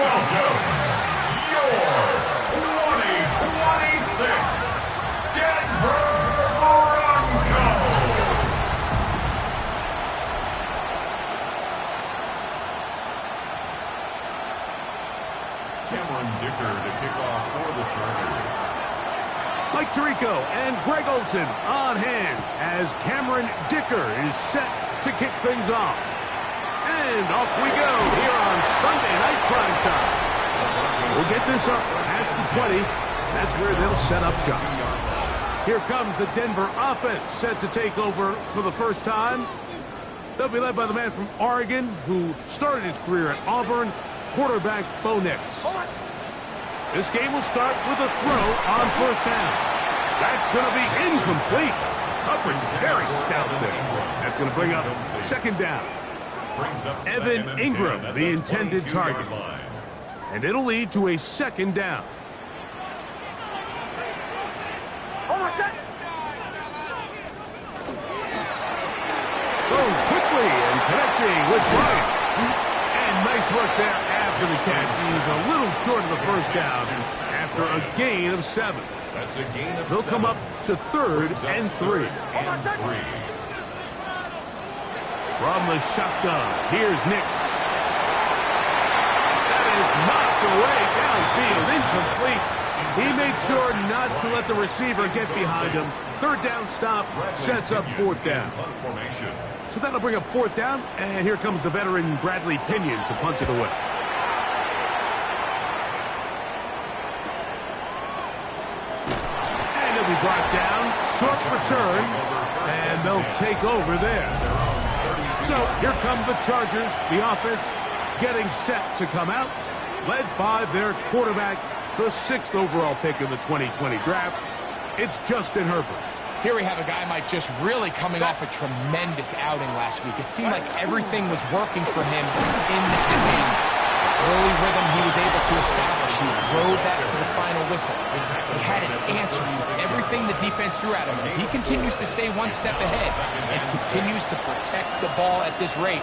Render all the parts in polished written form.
welcome your 2026 Denver Broncos. Cameron Dicker to kick off for the Chargers. Mike Tirico and Greg Olsen on hand as Cameron Dicker is set to kick things off. And off we go here on Sunday Night Prime Time. We'll get this up past the 20. That's where they'll set up shop. Here comes the Denver offense set to take over for the first time. They'll be led by the man from Oregon who started his career at Auburn, quarterback Bo Nix. This game will start with a throw on first down. That's going to be incomplete. Coverage very stout there. That's going to bring up second down. Evan Ingram, the intended target. And it'll lead to a second down. Going quickly and connecting with Bryant. And nice work there after the catch. He's a little short of the first down after a gain of 7. That's a gain of 7. They'll come up to third and 3. From the shotgun, here's Nix. That is knocked away downfield, incomplete. He made sure not to let the receiver get behind him. Third down stop sets up fourth down. So that'll bring up fourth down, and here comes the veteran Bradley Pinion to punt it away. And he'll be brought down, short return, and they'll take over there. So here come the Chargers, the offense getting set to come out, led by their quarterback, the 6th overall pick in the 2020 draft. It's Justin Herbert. Here we have a guy, Mike, just really coming off a tremendous outing last week. It seemed like everything was working for him in the game. Early rhythm he was able to establish. He rode that to the final whistle. He had an answer for everything the defense threw at him. If he continues to stay one step ahead and continues to protect the ball at this rate,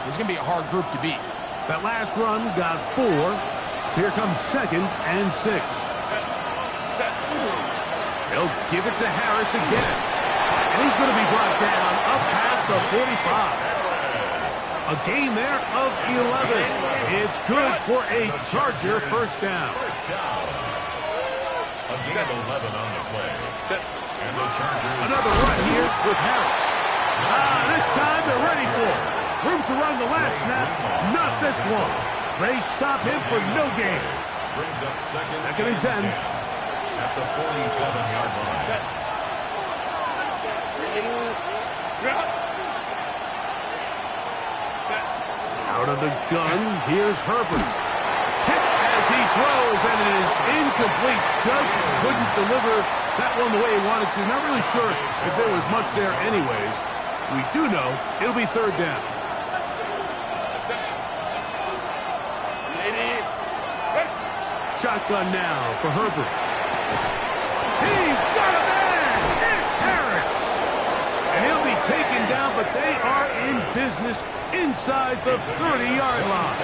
this is going to be a hard group to beat. That last run got 4. So here comes second and 6. They'll give it to Harris again. And he's going to be brought down up past the 45. A gain there of 11. It's good for a Charger first down. A gain of 11 on the play. And the Chargers. Another run here with Harris. This time they're ready for it. Room to run the last snap. Not this one. They stop him for no gain. Brings up second and 10. At the 47-yard line. Out of the gun, here's Herbert. Hit as he throws, and it is incomplete. Just couldn't deliver that one the way he wanted to. Not really sure if there was much there anyways. We do know it'll be third down. Shotgun now for Herbert. He's got a man! It's Harris! And he'll be taken down, but they are in business inside the 30-yard line.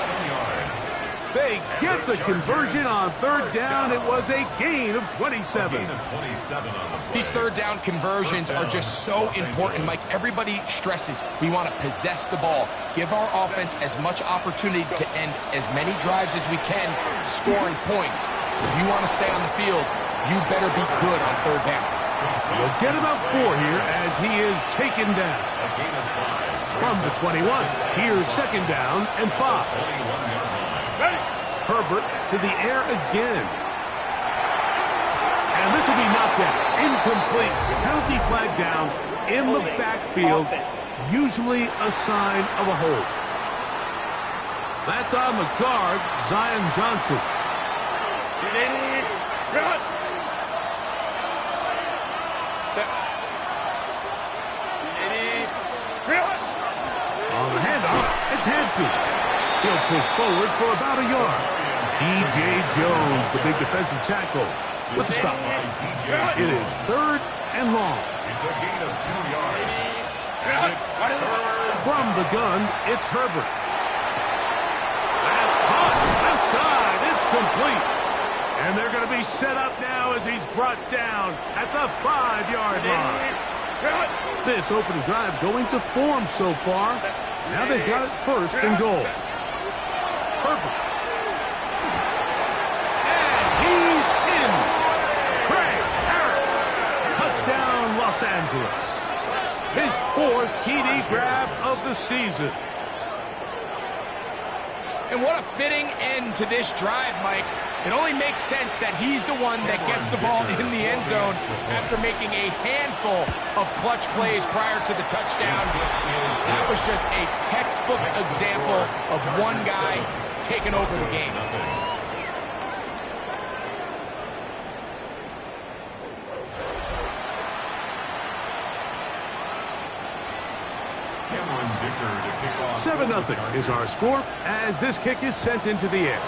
They get the conversion on third down. It was a gain of 27. These third down conversions are just so important, Mike. Everybody stresses we want to possess the ball, give our offense as much opportunity to end as many drives as we can, scoring points. So if you want to stay on the field, you better be good on third down. We'll get about 4 here as he is taken down. From the 21, here's second down and 5. Herbert to the air again. And this will be knocked down. Incomplete. Penalty flag down in the backfield. Usually a sign of a hold. That's on the guard, Zion Johnson. On the handoff, it's Hampton. He'll push forward for about a yard. DJ Jones, the big defensive tackle, with the stop. It is third and long. It's a gain of 2 yards. From the gun, it's Herbert. That's caught. A inside. It's complete. And they're going to be set up now as he's brought down at the 5-yard line. This opening drive going to form so far. Now they've got it first and goal. Perfect. And he's in. Craig Harris. Touchdown, Los Angeles. His 4th TD grab of the season. And what a fitting end to this drive, Mike. It only makes sense that he's the one that gets the ball in the end zone after making a handful of clutch plays prior to the touchdown. That was just a textbook example of one guy taking over the game. Cameron Dicker to kick off. 7-0 is our score as this kick is sent into the air.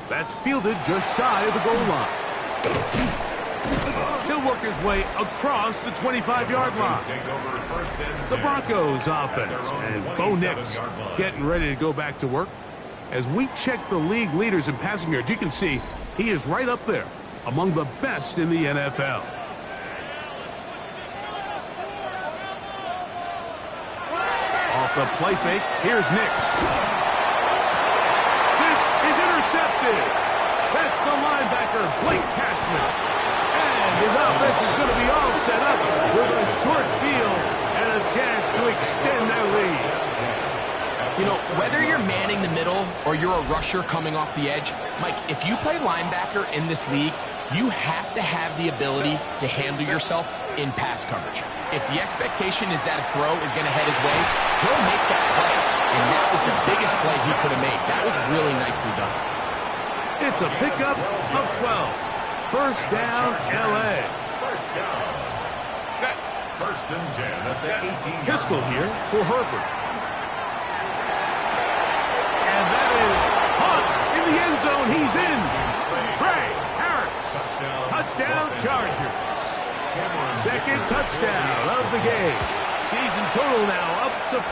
That's fielded just shy of the goal line. He'll work his way across the 25-yard line. The Broncos offense and Bo Nix getting ready to go back to work. As we check the league leaders in passing yards, you can see he is right up there among the best in the NFL. Off the play fake, here's Nix. This is intercepted. That's the linebacker, Blake Cashman. And his offense is going to be all set up with a short field and a chance to extend their lead. You know, whether you're manning the middle or you're a rusher coming off the edge, Mike, if you play linebacker in this league, you have to have the ability to handle yourself in pass coverage. If the expectation is that a throw is going to head his way, he'll make that play. And that was the biggest play he could have made. That was really nicely done. It's a pickup of 12. First down, LA. First down. First and 10 at the 18. Pistol here for Herbert. And that is caught in the end zone. He's in. Craig Harris. Touchdown Chargers. Second touchdown of the game. Season total now up to 5.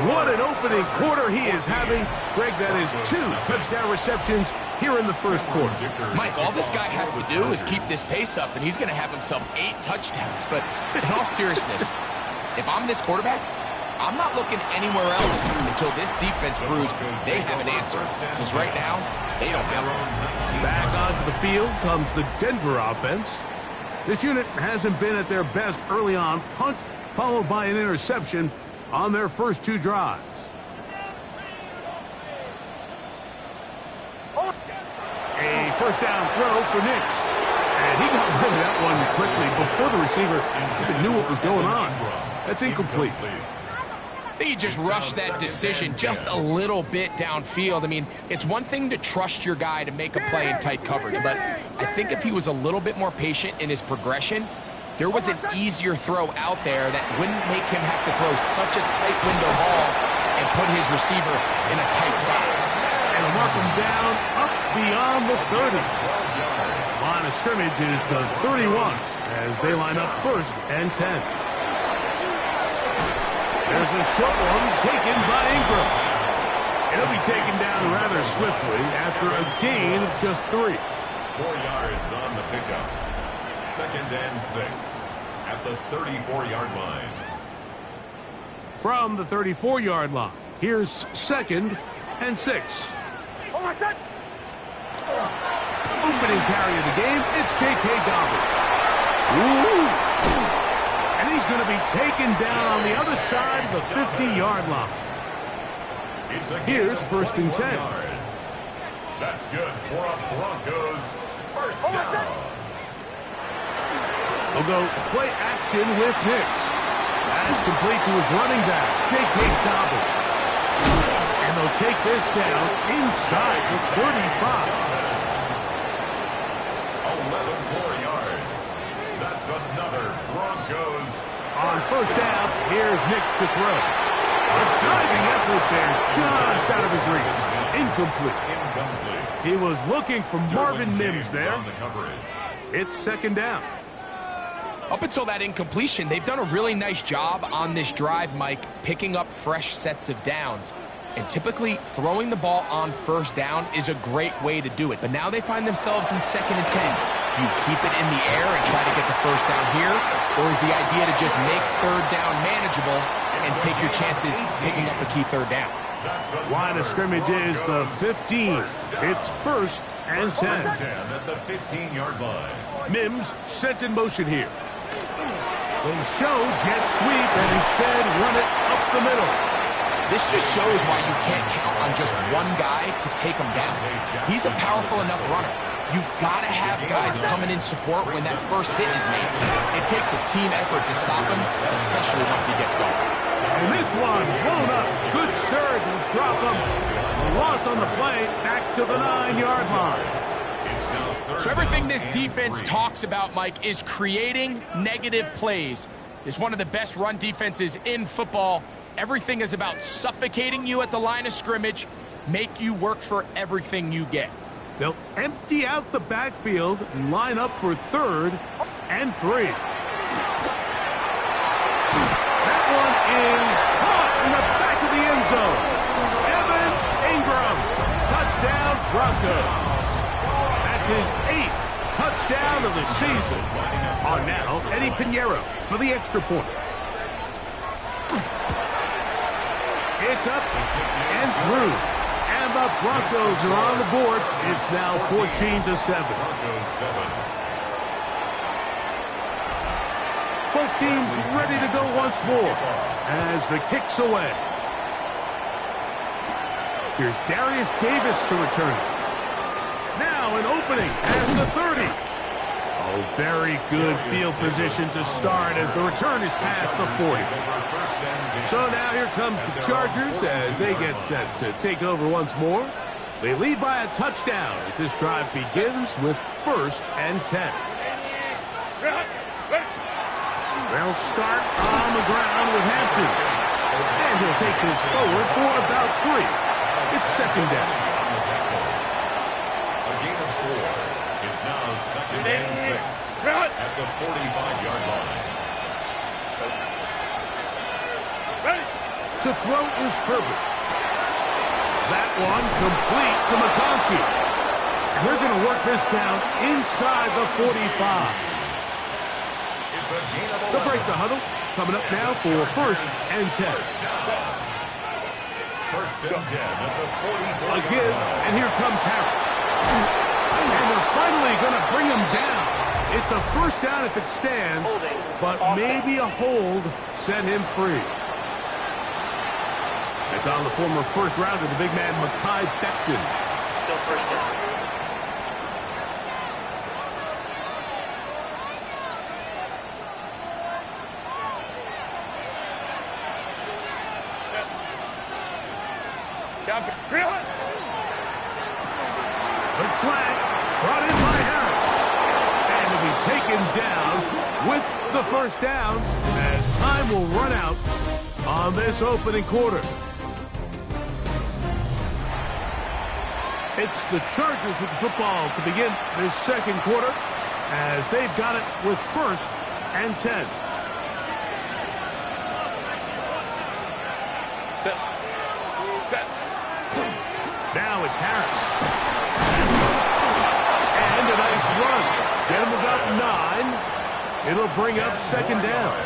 What an opening quarter he is having. Greg, that is 2 touchdown receptions here in the first quarter. Mike, all this guy has to do is keep this pace up, and he's going to have himself 8 touchdowns. But in all seriousness, if I'm this quarterback, I'm not looking anywhere else until this defense proves they have an answer. Because right now, they don't have one. Back onto the field comes the Denver offense. This unit hasn't been at their best early on. Punt followed by an interception on their first 2 drives. A first down throw for Nix. And he got rid of that one quickly before the receiver even knew what was going on. That's incomplete. I think he just rushed that decision just a little bit downfield. I mean, it's one thing to trust your guy to make a play in tight coverage, but I think if he was a little bit more patient in his progression, there was an easier throw out there that wouldn't make him have to throw such a tight window ball and put his receiver in a tight spot. And mark him down up beyond the 30. Line of scrimmage is the 31 as they line up first and 10. There's a short one taken by Ingram. It'll be taken down rather swiftly after a gain of just 3. 4 yards on the pickup. Second and 6 at the 34-yard line. From the 34-yard line, here's second and 6. Opening carry of the game, it's J.K. Dobbins. And he's going to be taken down on the other side of the 50-yard line. Here's first and 10. Yards. That's good for a Broncos first down. They'll go play action with Nix. That's complete to his running back, J.K. Dobbins. And they'll take this down inside the 35. 11 more yards. That's another Broncos. On first down, here's Nix to throw. A driving effort there, just out of his reach. Incomplete. He was looking for Marvin Mims there. It's second down. Up until that incompletion, they've done a really nice job on this drive, Mike, picking up fresh sets of downs. And typically, throwing the ball on first down is a great way to do it. But now they find themselves in 2nd and 10. Do you keep it in the air and try to get the first down here? Or is the idea to just make 3rd down manageable and take your chances picking up a key 3rd down? Line of scrimmage is the 15. It's 1st and 10. At the 15-yard line. Mims set in motion here. They show jet sweep and instead run it up the middle. This just shows why you can't count on just one guy to take him down. He's a powerful enough runner. You've got to have guys coming in support when that first hit is made. It takes a team effort to stop him, especially once he gets going. And this one blown up. Good surge will drop him. A loss on the play, back to the 9-yard line. So everything this defense talks about, Mike, is creating negative plays. It's one of the best run defenses in football. Everything is about suffocating you at the line of scrimmage, make you work for everything you get. They'll empty out the backfield and line up for 3rd and 3. That one is caught in the back of the end zone. Evan Ingram, touchdown Broncos. That's his 8th touchdown of the season. On now, Eddie Pinheiro for the extra point. It's up and through. And the Broncos are on the board. It's now 14-7. Both teams ready to go once more as the kick's away. Here's Darius Davis to return. Now an opening at the 30. Oh, very good field position to start as the return is past the 40. So now here comes the Chargers as they get set to take over once more. They lead by a touchdown as this drive begins with 1st and 10. They'll start on the ground with Hampton. And he'll take this forward for about 3. It's 2nd down. A gain of 4. It's now 2nd and 6 at the 45-yard line. To throw is Herbert. That one complete to McConkey. And they're going to work this down inside the 45. It's a gain of 11. They'll break the huddle. Coming up now for 1st and 10. 1st and 10 at the 44. Again, and here comes Harris. And they're finally going to bring him down. It's a 1st down if it stands, but maybe a hold set him free. It's on the former 1st rounder, the big man, Mekhi Becton. Still 1st down. Good flag, brought in by Harris. And will be taken down with the 1st down as time will run out on this opening quarter. It's the Chargers with the football to begin this 2nd quarter as they've got it with 1st and 10. Set. Now it's Harris. And a nice run. Get him about 9. It'll bring up 2nd down.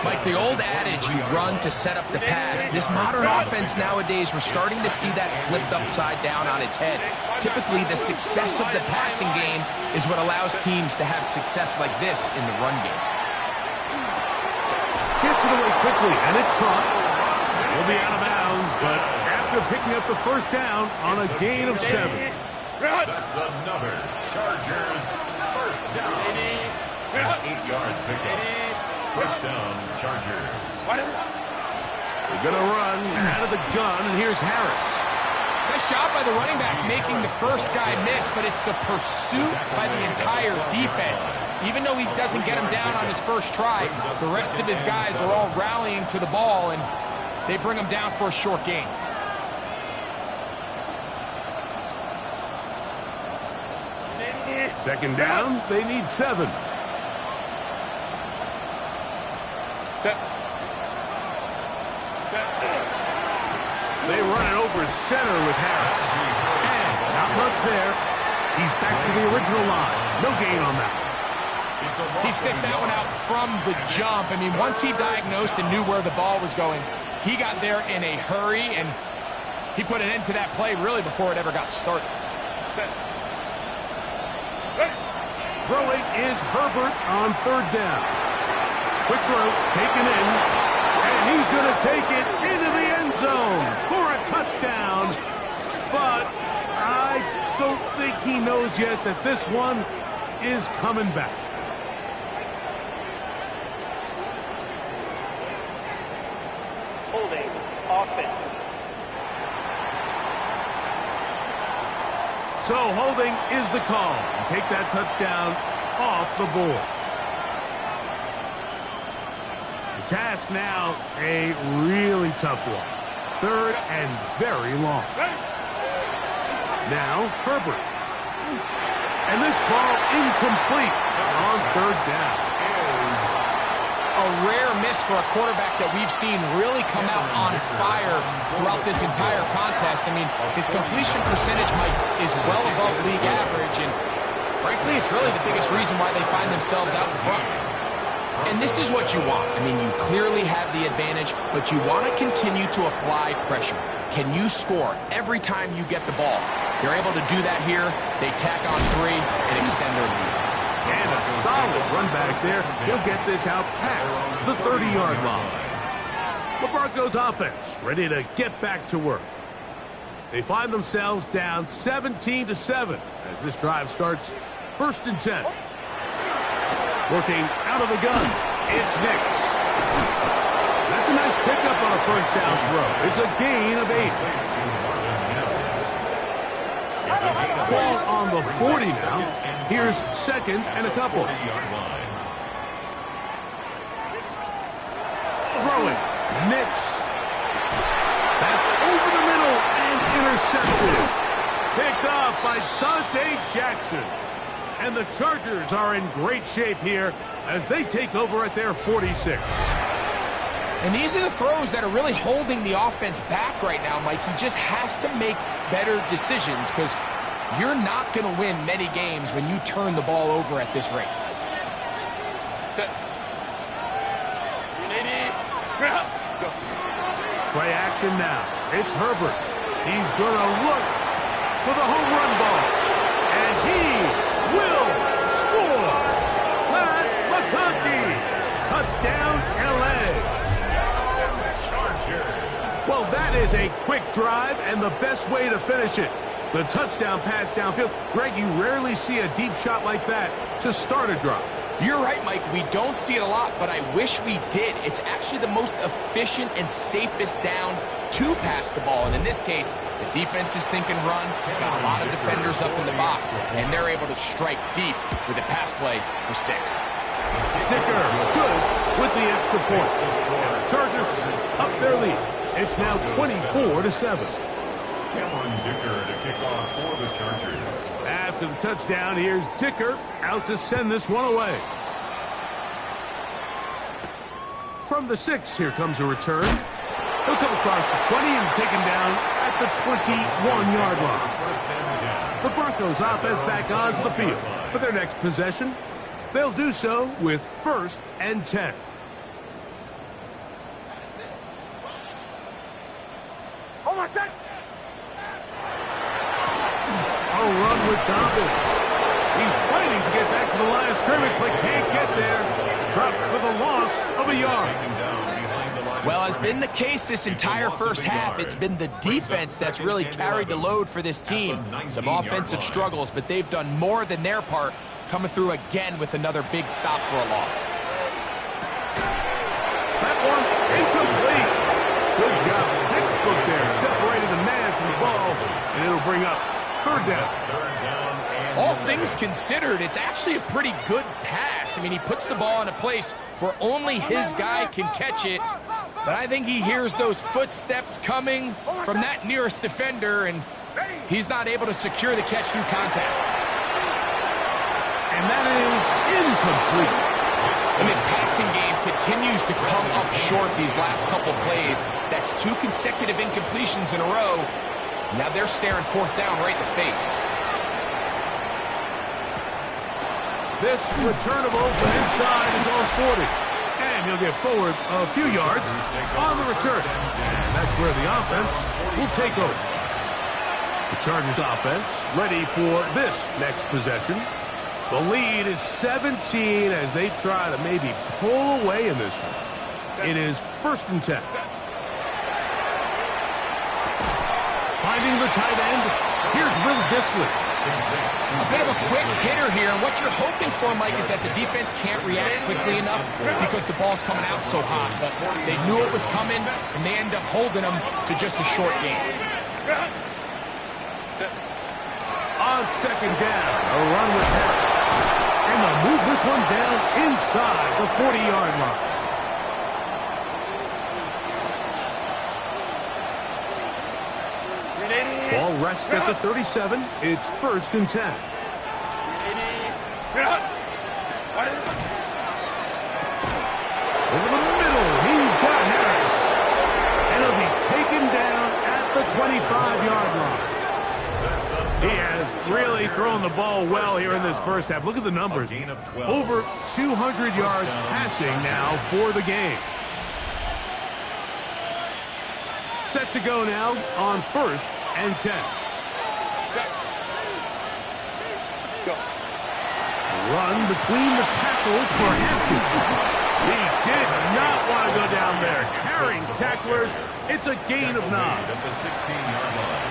Mike, the old adage, you run to set up the pass. This modern offense nowadays, we're starting to see that flipped upside down on its head. Typically, the success of the passing game is what allows teams to have success like this in the run game. Gets it away quickly, and it's caught. It'll be out of bounds, but after picking up the 1st down on a gain of 7. That's another Chargers 1st down. An 8-yard pickup. 1st down, Chargers. They're going to run out of the gun, and here's Harris. Nice job by the running back making the first guy miss, but it's the pursuit by the entire defense. Even though he doesn't get him down on his first try, the rest of his guys are all rallying to the ball, and they bring him down for a short gain. Second down, they need 7. They run it over center with Harris. And not much there. He's back to the original line. No gain on that. He sniffed that one out from the jump. I mean, once he diagnosed and knew where the ball was going, he got there in a hurry, and he put an end to that play really before it ever got started. Throwing is Herbert on third down. Quick throw, taken in, and he's going to take it into the end zone for a touchdown. But I don't think he knows yet that this one is coming back. Holding. Offense. So holding is the call. Take that touchdown off the board. The task now, a really tough one. Third and very long. Now Herbert. And this ball incomplete on third down. A rare miss for a quarterback that we've seen really come out on fire throughout this entire contest. I mean, his completion percentage, Mike, is well above league average, and frankly, it's really the biggest reason why they find themselves out in front. And this is what you want. I mean, you clearly have the advantage, but you want to continue to apply pressure. Can you score every time you get the ball? They're able to do that here. They tack on 3 and extend their lead. And a solid run back there. He'll get this out past the 30-yard line. The Broncos offense ready to get back to work. They find themselves down 17-7 as this drive starts 1st and 10. Working out of the gun, it's Nix. That's a nice pickup on a first down throw. It's a gain of 8. Ball on the 40 now. Here's 2nd and a couple. Throwing. Nix. That's over the middle and intercepted. Picked off by Dante Jackson. And the Chargers are in great shape here as they take over at their 46. And these are the throws that are really holding the offense back right now, Mike. He just has to make better decisions because you're not going to win many games when you turn the ball over at this rate. Play action now. It's Herbert. He's going to look for the home run ball. And he will score. Pat McConkey. Touchdown, LA. Well, that is a quick drive and the best way to finish it. The touchdown pass downfield. Greg, you rarely see a deep shot like that to start a drive. You're right, Mike. We don't see it a lot, but I wish we did. It's actually the most efficient and safest down to pass the ball. And in this case, the defense is thinking run. Got a lot of defenders up in the box, and they're able to strike deep with a pass play for 6. Dicker, good with the extra point. And the Chargers up their lead. It's now 24-7. Cameron Dicker to kick off for the Chargers. After the touchdown, here's Dicker out to send this one away. From the 6, here comes a return. He'll come across the 20 and taken down at the 21-yard line. The Broncos offense back onto the field for their next possession. They'll do so with 1st and 10. A run with Dobbins. He's fighting to get back to the line of scrimmage, but can't get there. Dropped for the loss of a yard. Well, as been the case this entire first half, it's been the defense that's really carried the load for this team. Some offensive struggles, but they've done more than their part, coming through again with another big stop for a loss. That one incomplete. Good job. Textbook there, separating the man from the ball, and it'll bring up 3rd down. All things considered, it's actually a pretty good pass. I mean, he puts the ball in a place where only his guy can catch it. But I think he hears those footsteps coming from that nearest defender, and he's not able to secure the catch through contact. And that is incomplete. And his passing game continues to come up short these last couple plays. That's 2 consecutive incompletions in a row. Now they're staring 4th down right in the face. This returnable from inside is on 40. And he'll get forward a few yards on the return. And that's where the offense will take over. The Chargers offense ready for this next possession. The lead is 17 as they try to maybe pull away in this one. It is 1st and 10. Finding the tight end. Here's Will Dissly. A bit of a quick hitter here, and what you're hoping for, Mike, is that the defense can't react quickly enough because the ball's coming out so hot. But they knew it was coming, and they end up holding them to just a short game. On 2nd down, a run with Harris. And they'll move this one down inside the 40-yard line. Ball rests at the 37. It's 1st and 10. Over the middle, he's got Harris. And he'll be taken down at the 25-yard line. He has really thrown the ball well here in this first half. Look at the numbers. Over 200 yards passing now for the game. Set to go now on 1st and 10. Run between the tackles for Hampton. He did not want to go down there. Carrying tacklers, it's a gain of 9. At the 16-yard line.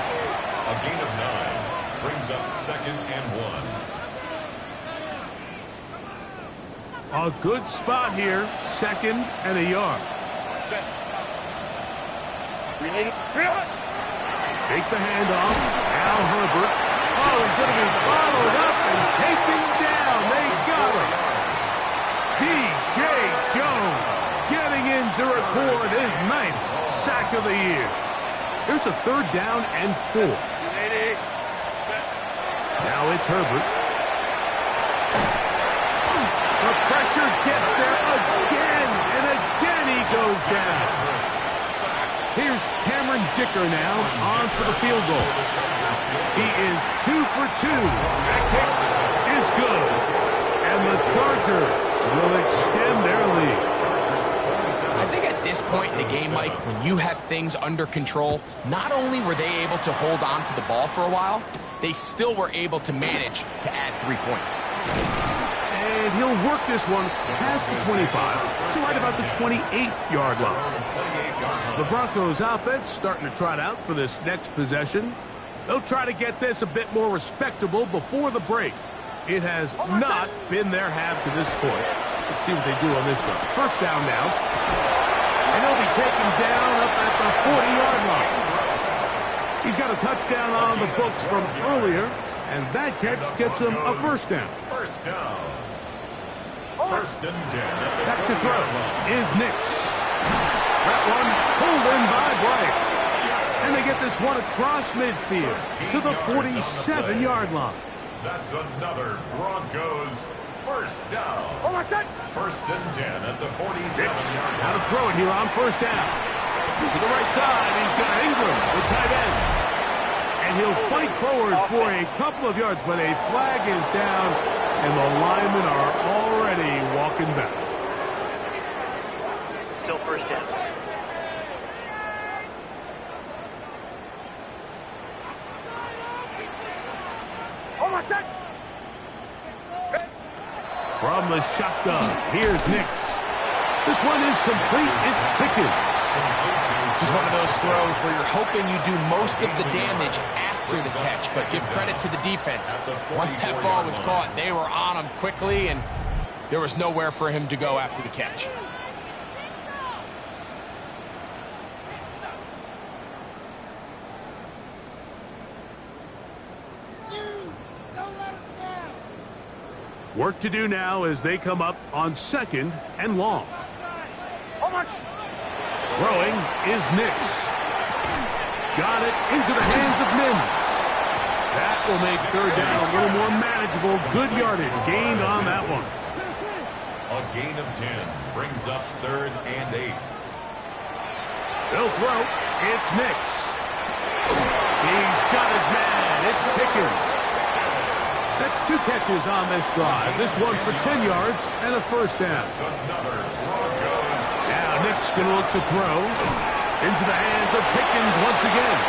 A gain of 9 brings up 2nd and 1. A good spot here, 2nd and a yard. Take the handoff. Now Herbert. Oh, he's going to be followed up and taken down. They got him. D.J. Jones getting in to record his 9th sack of the year. Here's a 3rd down and 4. Now it's Herbert. The pressure gets there again, and again he goes down. Here's Cameron Dicker now on for the field goal. He is 2 for 2. That kick is good. And the Chargers will extend their lead. I think at this point in the game, Mike, when you have things under control, not only were they able to hold on to the ball for a while, they still were able to manage to add 3 points. And he'll work this one past the 25 to right about the 28-yard line. The Broncos offense starting to trot out for this next possession. They'll try to get this a bit more respectable before the break. It has not been their half to this point. Let's see what they do on this drive. 1st down now. And he'll be taken down up at the 40-yard line. He's got a touchdown on the books from earlier, and that catch gets him a 1st down. 1st down. 1st and 10. Back to throw is Nix. That one pulled in by Bryant. And they get this one across midfield to the 47-yard line. That's another Broncos 1st down. 1st and 10 at the 47-yard line. How to throw it here on 1st down. To the right side, he's got Ingram, the tight end. And he'll fight forward for a couple of yards, but a flag is down, and the linemen are already walking back. Still 1st down. From the shotgun, here's Nix. This one is complete. It's Pickens. This is one of those throws where you're hoping you do most of the damage after the catch, but give credit to the defense. Once that ball was caught, they were on him quickly, and there was nowhere for him to go after the catch. Work to do now as they come up on 2nd and long. Throwing is Nix. Got it into the hands of Mims. That will make 3rd down a little more manageable. Good yardage gained on that one. A A gain of 10 brings up 3rd and 8. They'll throw. It's Nix. He's got his man. It's Pickens. That's 2 catches on this drive. This one for 10 yards and a first down. Now Nix going to look to throw. Into the hands of Pickens once again.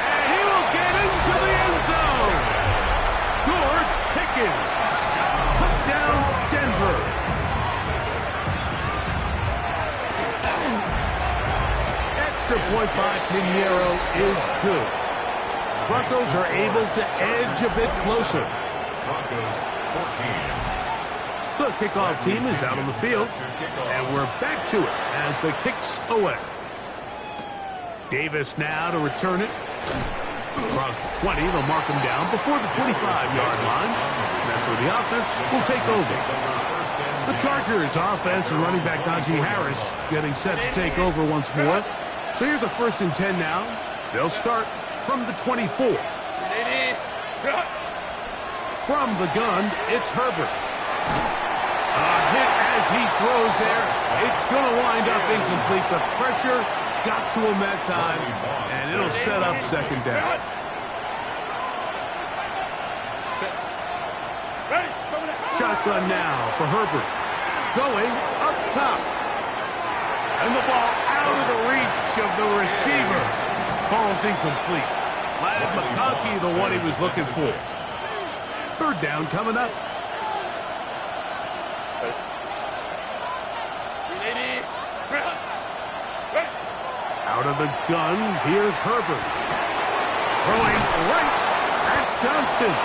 And he will get into the end zone. George Pickens. Touchdown, Denver. Extra point by Pinheiro is good. Broncos are able to edge a bit closer. Broncos 14. The kickoff team is out on the field, and we're back to it as the kick's away. Davis now to return it. Across the 20, they'll mark him down before the 25-yard line. That's where the offense will take over. The Chargers offense and running back Najee Harris getting set to take over once more. So here's a 1st and 10 now. They'll start from the 24. From the gun, it's Herbert. A hit as he throws there. It's going to wind up incomplete. The pressure got to him that time, and it'll set up 2nd down. Shotgun now for Herbert. Going up top. And the ball out of the reach of the receiver. Falls incomplete. Ladd McConkey, the one he was looking for. 3rd down coming up. Out of the gun, here's Herbert. Throwing right. That's Johnston.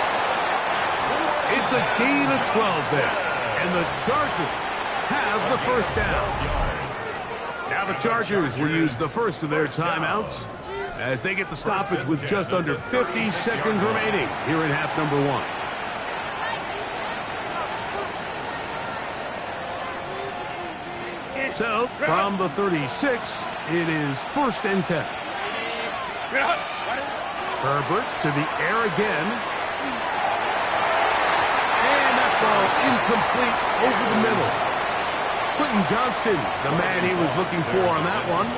It's a gain of 12 there. And the Chargers have the 1st down. Now the Chargers will use the first of their timeouts as they get the stoppage with just under 50 seconds remaining here in half number 1. So, from the 36, it is 1st and 10. Herbert to the air again. And that ball incomplete over the middle. Quentin Johnston, the man he was looking for on that one.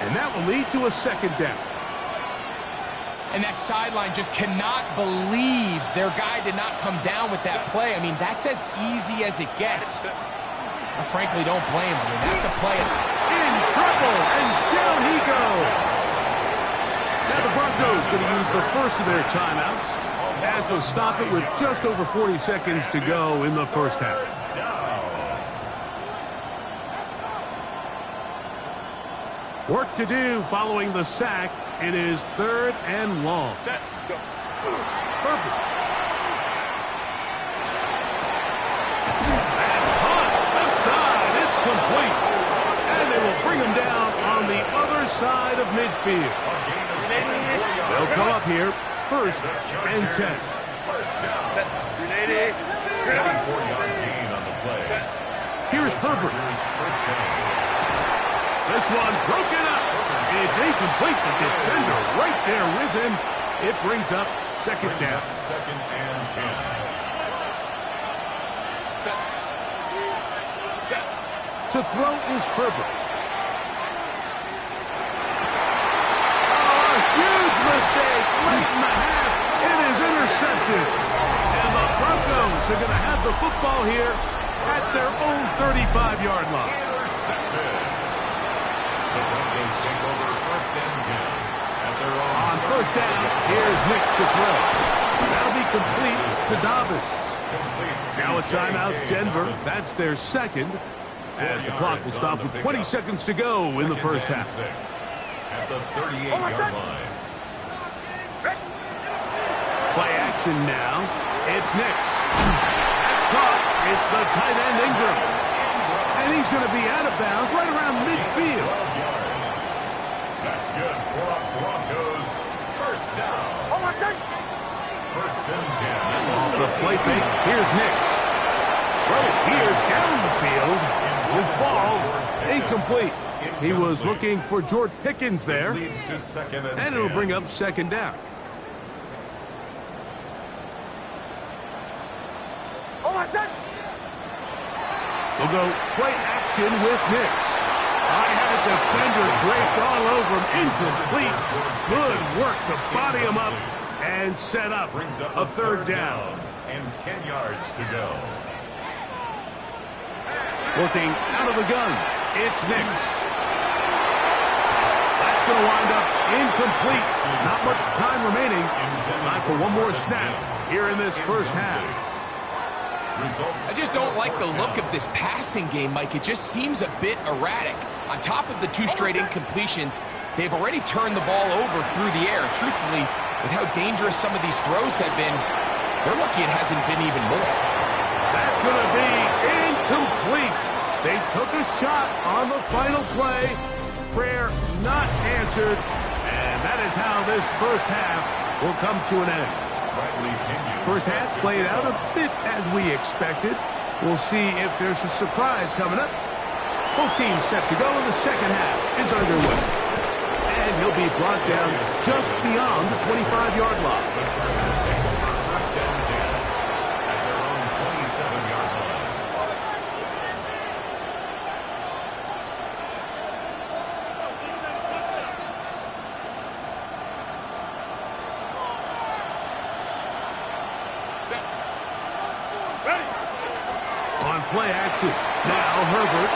And that will lead to a 2nd down. And that sideline just cannot believe their guy did not come down with that play. I mean, that's as easy as it gets. I frankly don't blame him. I mean, that's a play. In trouble, and down he goes. Now the Broncos going to use the first of their timeouts as they'll stop it with just over 40 seconds to go in the 1st half. Work to do following the sack. It is 3rd and long. Set, go. Herbert. Complete. And they will bring him down on the other side of midfield. They'll come up here 1st and 10. Here's Herbert. This one broken up. It's incomplete. The defender right there with him. It brings up 2nd down. 2nd and 10. To throw is Herbert. Oh, a huge mistake late in the half. It is intercepted. And the Broncos are going to have the football here at their own 35-yard line. Intercepted. The Broncos take over 1st and 10 at their own. On 1st down, here's Nix to throw. That'll be complete to Dobbins. Now a timeout, Denver. That's their 2nd. As the clock will stop with 20 seconds to go in the 1st half. At the 38-yard line. Play action now. It's Nix. That's caught. It's the tight end Ingram. And he's going to be out of bounds right around midfield. That's good for the Broncos. 1st down. 1st and 10. Off the play fake, here's Nix. Right here's down the field. Will fall incomplete. He was looking for George Pickens there. Leads to 2nd and 10. And it'll bring up 2nd down. We'll go play action with Nix. I had a defender draped all over him. Incomplete. Good work to body him up and set up a third down. And 10 yards to go. Working out of the gun, it's Nix. That's going to wind up incomplete. Not much time remaining. Time for one more snap here in this first half. I just don't like the look of this passing game, Mike. It just seems a bit erratic. On top of the 2 straight incompletions, they've already turned the ball over through the air. Truthfully, with how dangerous some of these throws have been, they're lucky it hasn't been even more. That's going to be incomplete. They took a shot on the final play. Prayer not answered. And that is how this first half will come to an end. First half played out a bit as we expected. We'll see if there's a surprise coming up. Both teams set to go, and the second half is underway. And he'll be brought down just beyond the 25-yard line. First and 10 at their own 27-yard line. On play action, now Herbert.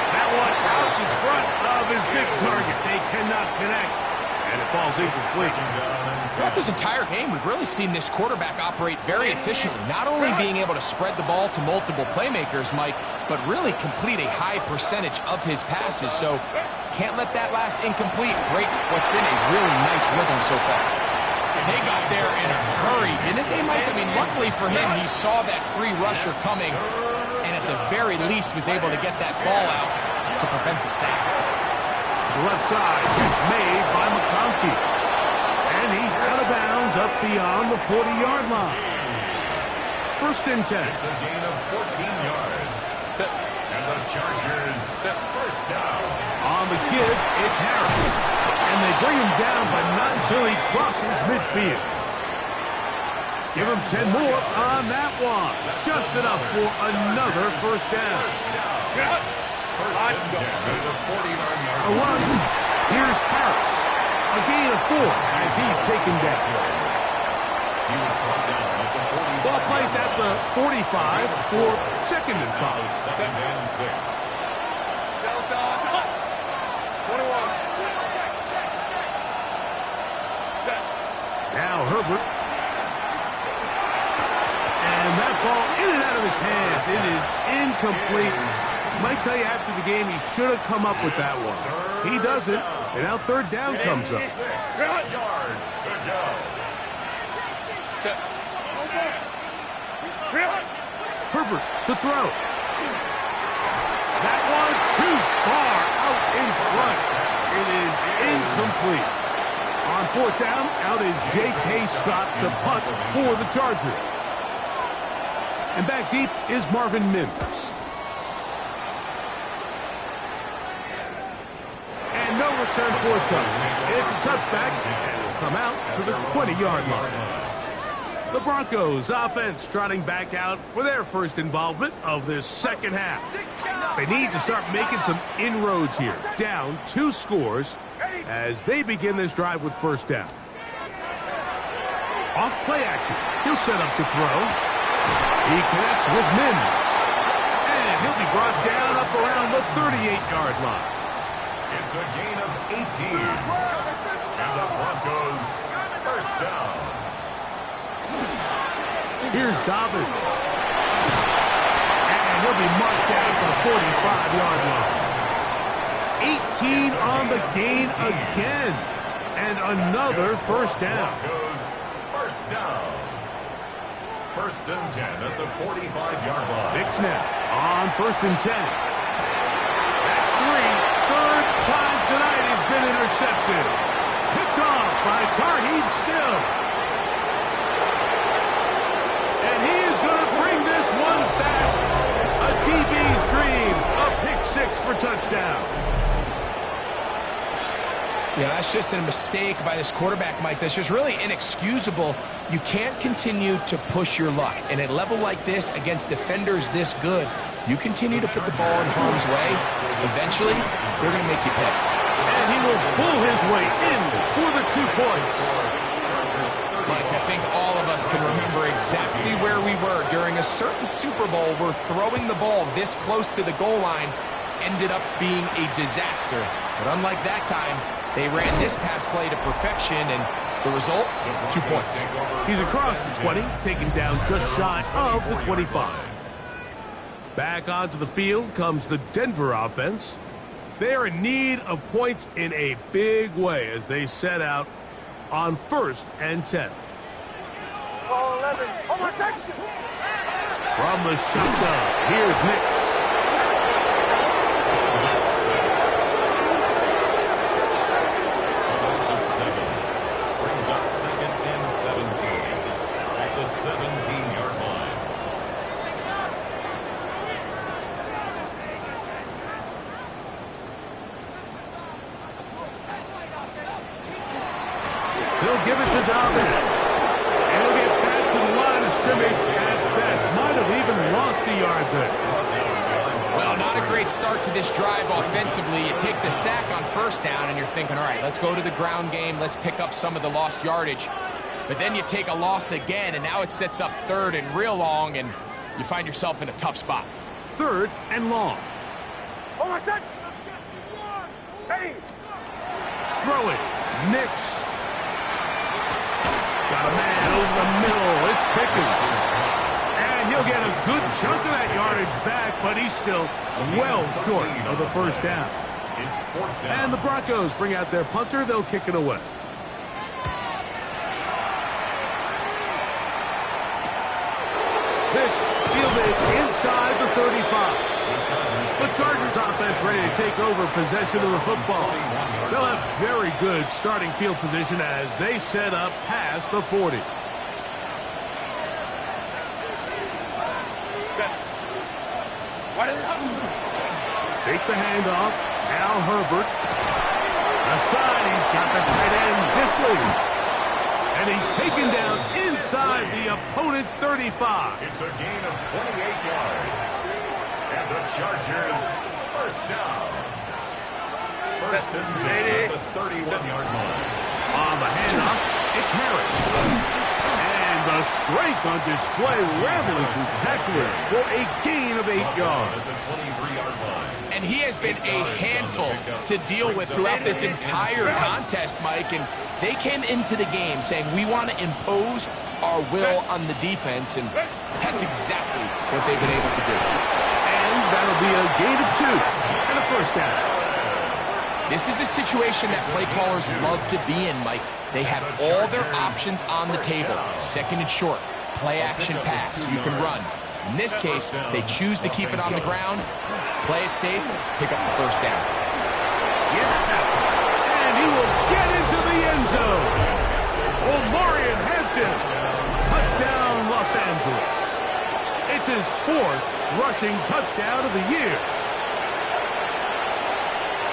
That one out in front of his big target. They cannot connect, and it falls incomplete. Throughout this entire game, we've really seen this quarterback operate very efficiently, not only being able to spread the ball to multiple playmakers, Mike, but really complete a high percentage of his passes. So can't let that last incomplete break what's been a really nice rhythm so far. They got there in a hurry, didn't they, Mike? I mean, luckily for him, he saw that free rusher coming, and at the very least was able to get that ball out to prevent the sack. The left side is made by McConkey. And he's out of bounds up beyond the 40-yard line. First and 10. It's a gain of 14 yards. And the Chargers first down. On the give, it's Harris. And they bring him down, but not until he crosses midfield. Give him 10 more on that one. Just enough for another first down. First and 10 at the 40-yard line. A run. Here's Harris. A gain of 4 as he's taken down. He was brought down at the 45. Ball placed at the 45 for second and 5. Second and 6. Now Herbert. And that ball in and out of his hands. It is incomplete. Might tell you after the game he should have come up with that one. He doesn't. And now third down comes up. 6 yards to go. Herbert to throw. That one too far out in front. It is incomplete. On fourth down, out is J.K. Scott to punt for the Chargers. And back deep is Marvin Mims. And no return forthcoming. It's a touchback, and will come out to the 20-yard line. The Broncos offense trotting back out for their first involvement of this second half. They need to start making some inroads here. Down 2 scores as they begin this drive with first down. Off play action. He'll set up to throw. He connects with Mims. And he'll be brought down up around the 38-yard line. It's a gain of 18. And the Broncos first down. Here's Dobbins. And he'll be marked down for the 45-yard line. 18 on the gain again. And another first down. Broncos first down. First and 10 at the 45-yard line. Big snap on first and 10. That's 3. Third time tonight he's been intercepted. Picked off by Tarheeb Still. And he is going to bring this one back. A DB's dream. A pick 6 for touchdown. Yeah, that's just a mistake by this quarterback, Mike. That's just really inexcusable. You can't continue to push your luck. And at a level like this, against defenders this good, You continue to put the ball in harm's way, eventually, they're going to make you pay. And he will pull his way in for the 2 points. Mike, I think all of us can remember exactly where we were during a certain Super Bowl where throwing the ball this close to the goal line ended up being a disaster. But unlike that time, they ran this pass play to perfection, and the result, 2 points. He's across the 20, taken down just shy of the 25. Back onto the field comes the Denver offense. They are in need of points in a big way as they set out on 1st and 10. Ball 11. Hold on a second. From the shotgun, here's Nix. Brings up 2nd and 17 at the 17-yard line. He'll give it to Dobbins. And he'll get back to the line of scrimmage at best. Might have even lost a yard there. Well, not a great start to this drive offensively. You take the sack on 1st down, and you're thinking, all right, let's go to the ground game. Let's pick up some of the lost yardage. But then you take a loss again, and now it sets up 3rd and real long, and you find yourself in a tough spot. 3rd and long. Hold on a second. Hey. Throw it. Nix. Got a man over the middle. It's Pickens. And he'll get a good chunk of that yardage back, but he's still well short of the 1st down. It's 4th down. And the Broncos bring out their punter. They'll kick it away. This fielded inside the 35. The Chargers offense ready to take over possession of the football. They'll have very good starting field position as they set up past the 40. Take the handoff. Now Herbert. Aside, he's got the tight end Disley. And he's taken down inside the opponent's 35. It's a gain of 28 yards. And the Chargers, 1st down. 1st and 10 at the 31-yard line. On the handoff, it's Harris. And the strength on display, rambling through tacklers for a gain of 8 yards. At the 23-yard line. And he has been a handful to deal with throughout this entire contest, Mike. And they came into the game saying, we want to impose our will on the defense. And that's exactly what they've been able to do. And that'll be a gain of 2 and a 1st down. This is a situation that play callers love to be in, Mike. They have all their options on the table. 2nd and short, play action pass. You can run. In this case, they choose to keep it on the ground, play it safe, pick up the 1st down. Yeah, and he will get into the end zone. Omarion Hampton, touchdown Los Angeles. It's his 4th rushing touchdown of the year.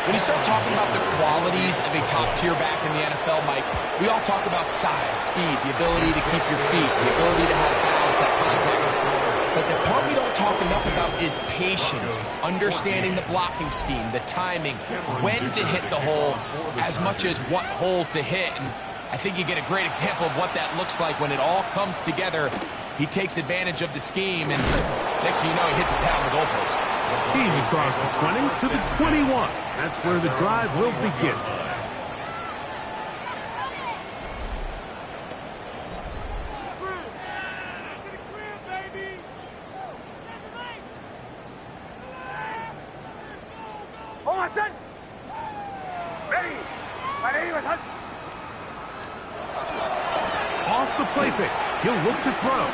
When you start talking about the qualities of a top-tier back in the NFL, Mike, we all talk about size, speed, the ability to keep your feet, the ability to have balance at contact. But the part we don't talk enough about is patience, understanding the blocking scheme, the timing, when to hit the hole, as much as what hole to hit. And I think you get a great example of what that looks like when it all comes together. He takes advantage of the scheme, and next thing you know, he hits his hat on the goalpost. He's across the 20 to the 21. That's where the drive will begin. Hold on a second. Ready. Off the play fake. He'll look to throw.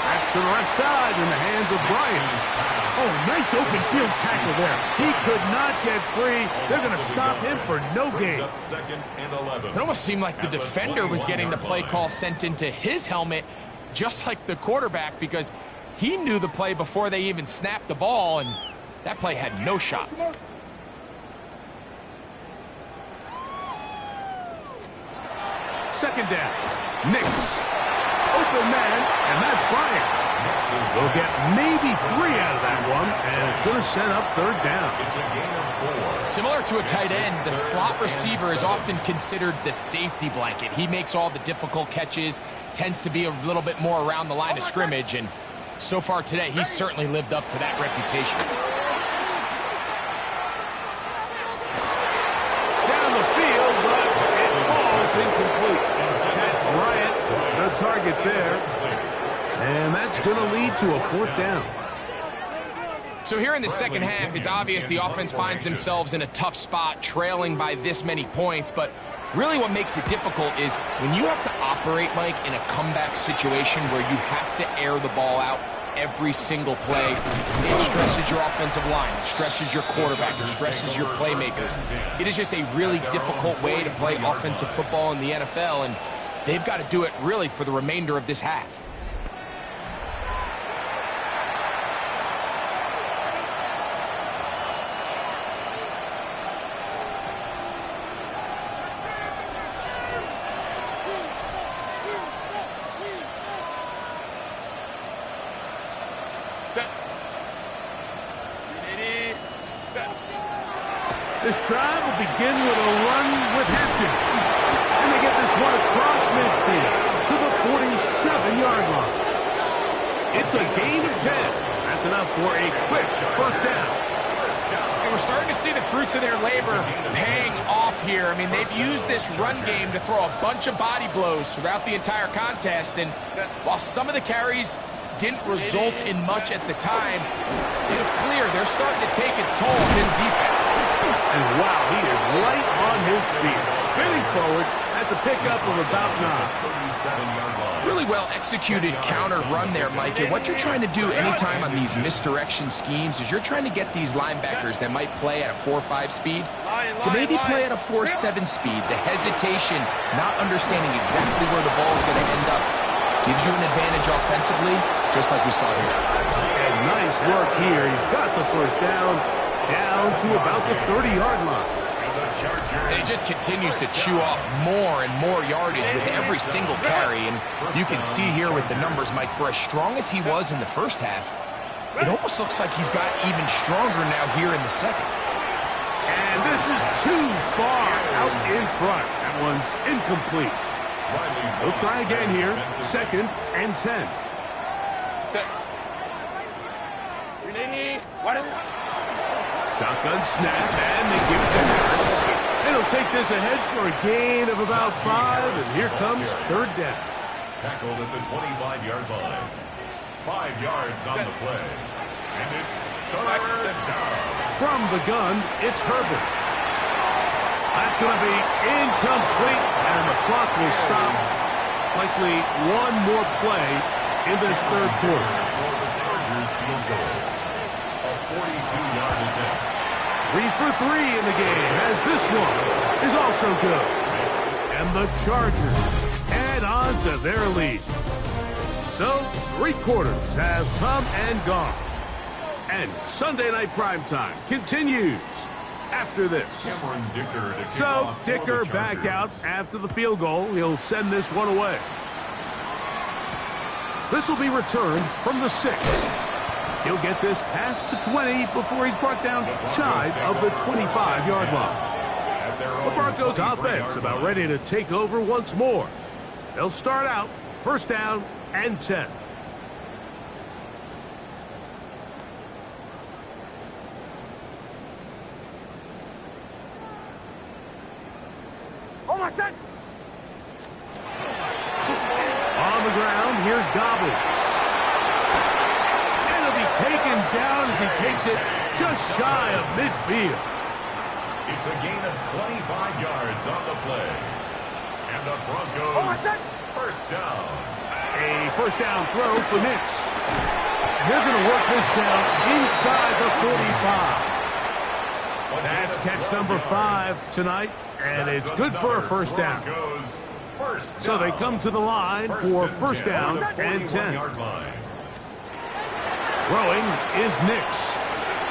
That's to the left side in the hands of Bryant. Oh, nice open field tackle there. He could not get free. They're going to stop him for no gain. 2nd and 11. It almost seemed like the defender was getting the play call sent into his helmet, just like the quarterback, because he knew the play before they even snapped the ball, and that play had no shot. 2nd down. Nix. Open man, and that's Bryant. They'll get maybe 3 out of that one, and it's going to set up third down. It's a gain of 4. Similar to a tight end, the slot receiver is often considered the safety blanket. He makes all the difficult catches, tends to be a little bit more around the line of scrimmage, and so far today, he's certainly lived up to that reputation. Down the field, but it falls incomplete. Pat Bryant, the target there. And that's going to lead to a fourth down. So here in the second half, it's obvious the offense finds themselves in a tough spot, trailing by this many points. But really what makes it difficult is when you have to operate, Mike, in a comeback situation where you have to air the ball out every single play. It stresses your offensive line. It stresses your quarterback. It stresses your playmakers. It is just a really difficult way to play offensive football in the NFL, and they've got to do it really for the remainder of this half. This drive will begin with a run with Hampton. And they get this one across midfield to the 47-yard line. It's a gain of 10. That's enough for a quick first down. And we're starting to see the fruits of their labor paying off here. I mean, they've used this run game to throw a bunch of body blows throughout the entire contest. And while some of the carries didn't result in much at the time, it's clear they're starting to take its toll on this defense. And wow, he is light on his feet. Spinning forward, that's a pickup of about 9. Really well executed counter run there, Mike. And what you're trying to do anytime on these misdirection schemes is you're trying to get these linebackers that might play at a 4.5 speed to maybe play at a 4.7 speed. The hesitation, not understanding exactly where the ball is going to end up, gives you an advantage offensively, just like we saw here. And nice work here. He's got the first down to about the 30-yard line. And he just continues to chew off more and more yardage with every single carry. And you can see here with the numbers, Mike, for as strong as he was in the first half, it almost looks like he's got even stronger now here in the second. And this is too far out in front. That one's incomplete. We'll try again here. 2nd and 10. Shotgun snap, and they give it to Harris. And he'll take this ahead for a gain of about 5, and here comes third down. Tackled at the 25-yard line. 5 yards on the play. And it's third down. From the gun, it's Herbert. That's going to be incomplete, and the clock will stop. Likely one more play in this third quarter. For the Chargers field goal. A 42-yard attempt. 3 for 3 in the game, as this one is also good. And the Chargers add on to their lead. So, 3 quarters have come and gone. And Sunday Night Primetime continues after this. So, Dicker back out after the field goal. He'll send this one away. This will be returned from the 6. He'll get this past the 20 before he's brought down shy of the 25-yard line. The Broncos offense about ready to take over once more. They'll start out first down and 10. On the ground, here's Dobbins. And he'll be taken down as he takes it just shy of midfield. It's a gain of 25 yards on the play. And the Broncos first down. A first down throw for Nix. They're going to work this down inside the 45. That's catch number 5 tonight, and it's good for a first down. So they come to the line for first down and 10. Throwing is Nix.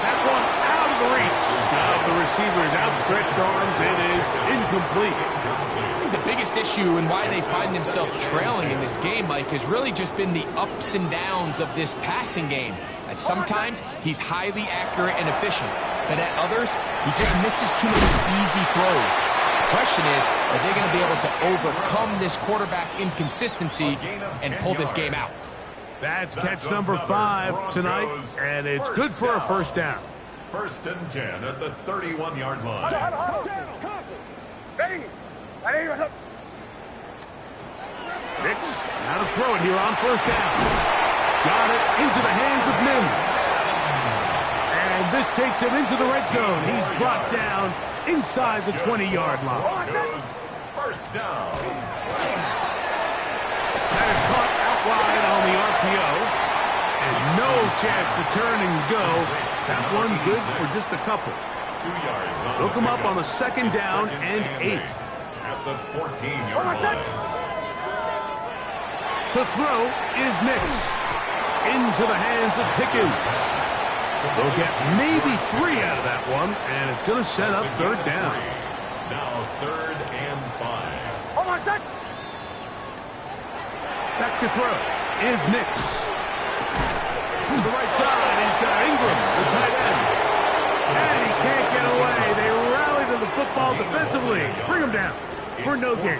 That one out of the reach of the receiver's outstretched arms. It is incomplete. I think the biggest issue and why they find themselves trailing in this game, Mike, has really just been the ups and downs of this passing game. At sometimes, he's highly accurate and efficient, but at others, he just misses too many easy throws. The question is, are they going to be able to overcome this quarterback inconsistency and pull this game out? That's catch number 5 tonight, and it's good for a first down. 1st and 10 at the 31-yard line. Nix, now to throw it here on first down. Got it into the hands of Mims. And this takes him into the red zone. He's brought down inside the 20-yard line. Goes first down. That is caught out wide on the RPO. And no chance to turn and go. That one good for just a couple. 2 yards on Look him up on the second down and 8. At the 14-yard line. To throw is Nix. Into the hands of Pickens. They'll get maybe 3 out of that one, and it's going to set up third down. Now 3rd and 5. Hold on a sec. Back to throw is Nix. To the right side, he's got Ingram, the tight end. And he can't get away. They rally to the football defensively. Bring him down for no gain.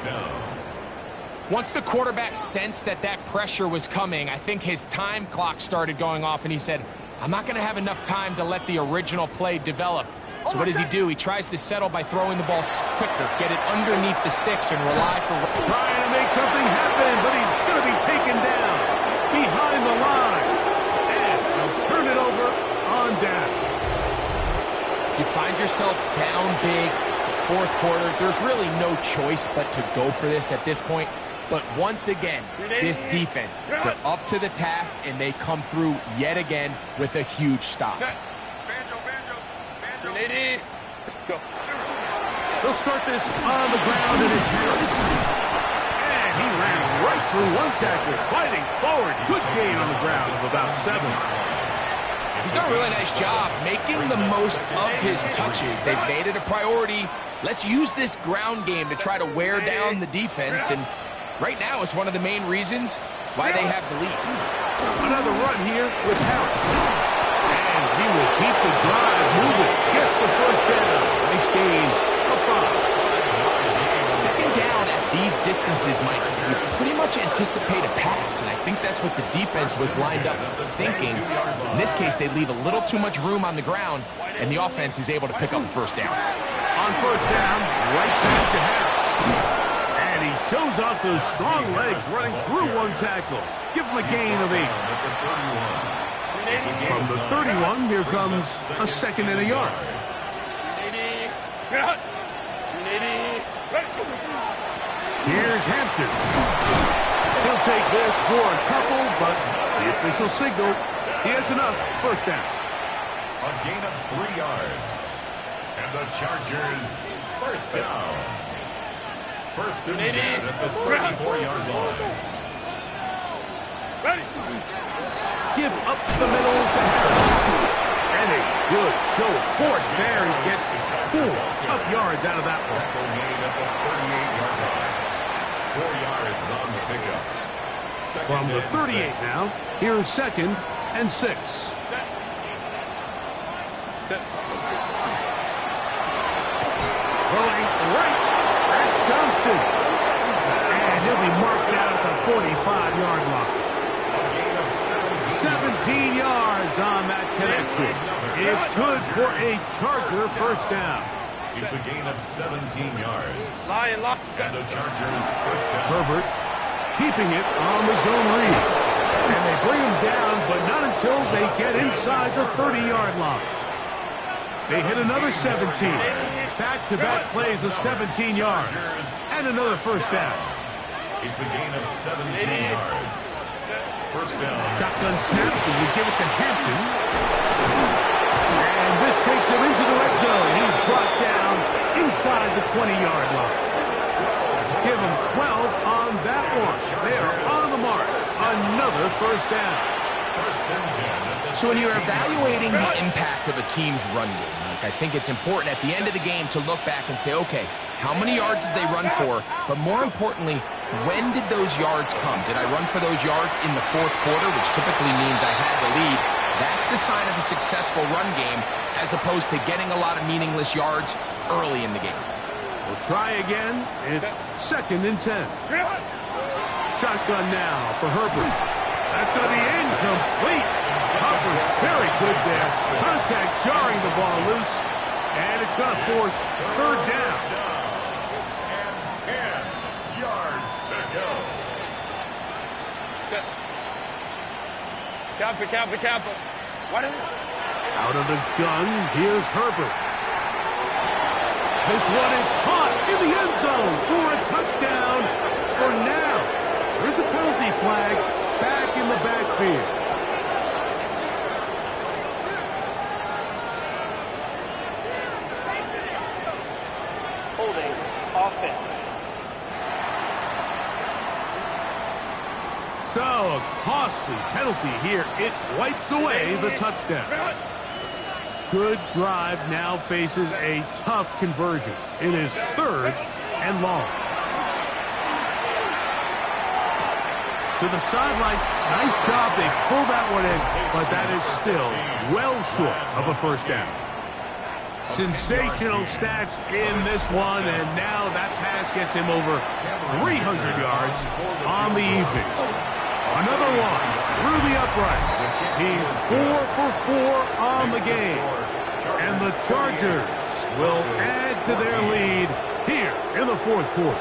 Once the quarterback sensed that pressure was coming, I think his time clock started going off, and he said, I'm not going to have enough time to let the original play develop. So what does he do? He tries to settle by throwing the ball quicker, get it underneath the sticks, and rely for... Trying to make something happen, but he's going to be taken down behind the line. And they'll turn it over on down. You find yourself down big. It's the 4th quarter. There's really no choice but to go for this at this point. But once again, this defense, they're up to the task, and they come through yet again with a huge stop. They'll start this on the ground, and it's Harris. And he ran right through one tackle, fighting forward. Good gain on the ground of about 7. He's done a really nice job making the most of his touches. They've made it a priority. Let's use this ground game to try to wear down the defense, and right now it's one of the main reasons why they have the lead. Another run here with Harris. And he will keep the drive moving. Gets the first down. Nice gain of 5. Second down at these distances, Mike, you pretty much anticipate a pass, and I think that's what the defense was lined up thinking. In this case, they leave a little too much room on the ground, and the offense is able to pick up the first down. On first down, right back to Harris. And he shows off those strong legs running through one tackle. Give him a gain of 8. From the 31, here comes a 2nd and a yard. Here's Hampton. He'll take this for a couple, but the official signal, he has enough. First down. A gain of 3 yards. And the Chargers, first down. 1st and 10 at the 34-yard line. Give up the middle to Harris. And a good show of force there. He gets 4 tough yards out of that one. Tackle gain at the 38-yard line. 4 yards on the pickup. From the 38 now, here's 2nd and 6. Throwing right, that's Johnston. And he'll be marked out at the 45-yard line. 17 yards on that connection. It's good for a Charger first down. It's a gain of 17 yards. And the Chargers first down. Herbert keeping it on the zone read. And they bring him down, but not until they get inside the 30-yard line. They hit another 17. Back-to-back plays of 17 yards. And another first down. It's a gain of 17 yards. First down. Shotgun snap, and we give it to Hampton. And this takes him into the red zone. He's brought down inside the 20-yard line. Give him 12 on that one. They are on the mark. Another first down. First and 10 at the So when you're 16-yard evaluating line. the impact of a team's run game, I think it's important at the end of the game to look back and say, okay, how many yards did they run for? But more importantly, when did those yards come? Did I run for those yards in the fourth quarter, which typically means I had the lead? That's the sign of a successful run game, as opposed to getting a lot of meaningless yards early in the game. We'll try again. It's 2nd and 10. Shotgun now for Herbert. That's going to be incomplete. Hubbard very good there. Contact jarring the ball loose. And it's going to force 3rd down. And 10 yards to go. Campa. Out of the gun, here's Herbert. This one is caught in the end zone for a touchdown for now. There's a penalty flag back in the backfield. Holding offense. So, a costly penalty here. It wipes away the touchdown. Good drive now faces a tough conversion. It is 3rd and long. To the sideline. Nice job. They pull that one in, but that is still well short of a first down. Sensational stats in this one, and now that pass gets him over 300 yards on the evening. Another one through the uprights. He's 4 for 4 on the game. And the Chargers will add to their lead here in the fourth quarter.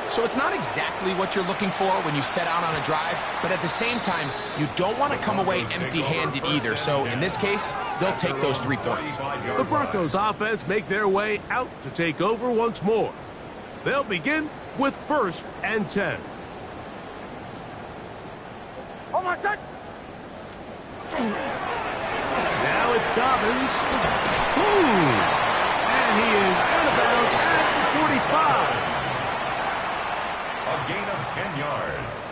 So it's not exactly what you're looking for when you set out on a drive, but at the same time, you don't want to come away empty-handed either. So in this case, they'll take those 3 points. The Broncos offense make their way out to take over once more. They'll begin with 1st and 10. Hold on, son. Now it's Dobbins. Ooh. And he is out of bounds at the 45. A gain of 10 yards.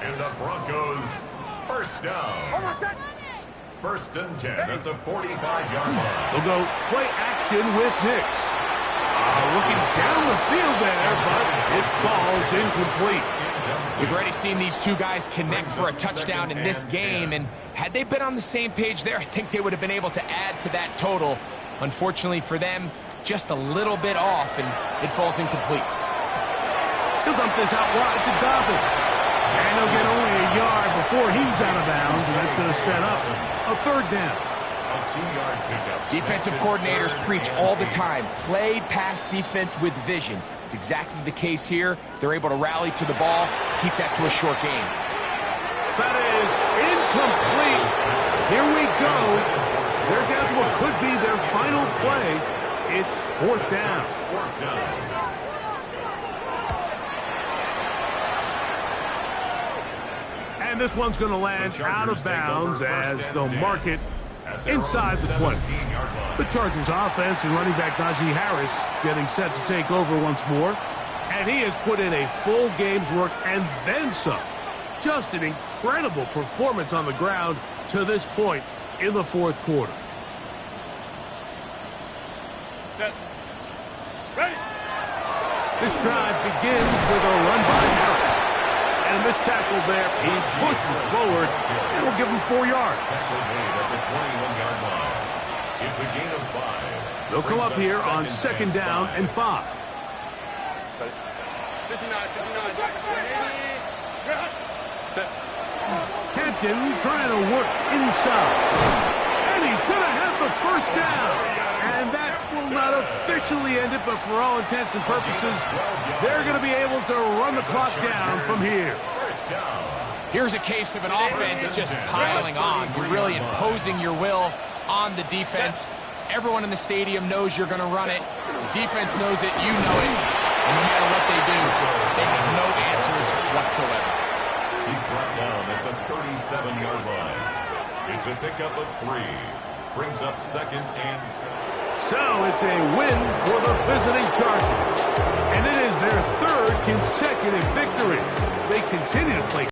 And the Broncos first down. Hold on, son. 1st and 10 at the 45-yard line. They'll go play action with Nix. Looking down the field there, but it falls incomplete. We've already seen these two guys connect for a touchdown in this game, and had they been on the same page there, I think they would have been able to add to that total. Unfortunately for them, just a little bit off, and it falls incomplete. He'll dump this out wide to Dobbins. And he'll get only a yard before he's out of bounds, and that's going to set up a 3rd down. A 2-yard pickup. Defensive coordinators preach all the time, play pass defense with vision. It's exactly the case here. They're able to rally to the ball, keep that to a short game. That is incomplete. Here we go. They're down to what could be their final play. It's 4th down. 4th down. And this one's going to land out of bounds as they'll mark it inside the 20. The Chargers offense and running back Najee Harris getting set to take over once more. And he has put in a full game's work and then some. Just an incredible performance on the ground to this point in the fourth quarter. Set. Ready. This drive begins with a run by Harris. And this tackle there, he pushes forward and will give him 4 yards. Tackle made at the 21-yard line. It's a gain of 5. They'll come up here on 2nd down and 5. 59. Hampton trying to work inside. And he's going to have the 1st down. And that will not officially end it, but for all intents and purposes, they're going to be able to run the clock down from here. First down. Here's a case of an offense just piling on. You're really imposing your will on the defense. Everyone in the stadium knows you're going to run it. The defense knows it. You know it. And no matter what they do, they have no answers whatsoever. He's brought down at the 37-yard line. It's a pickup of 3. Brings up 2nd and 7. So it's a win for the visiting Chargers. And it is their 3rd consecutive victory. They continue to play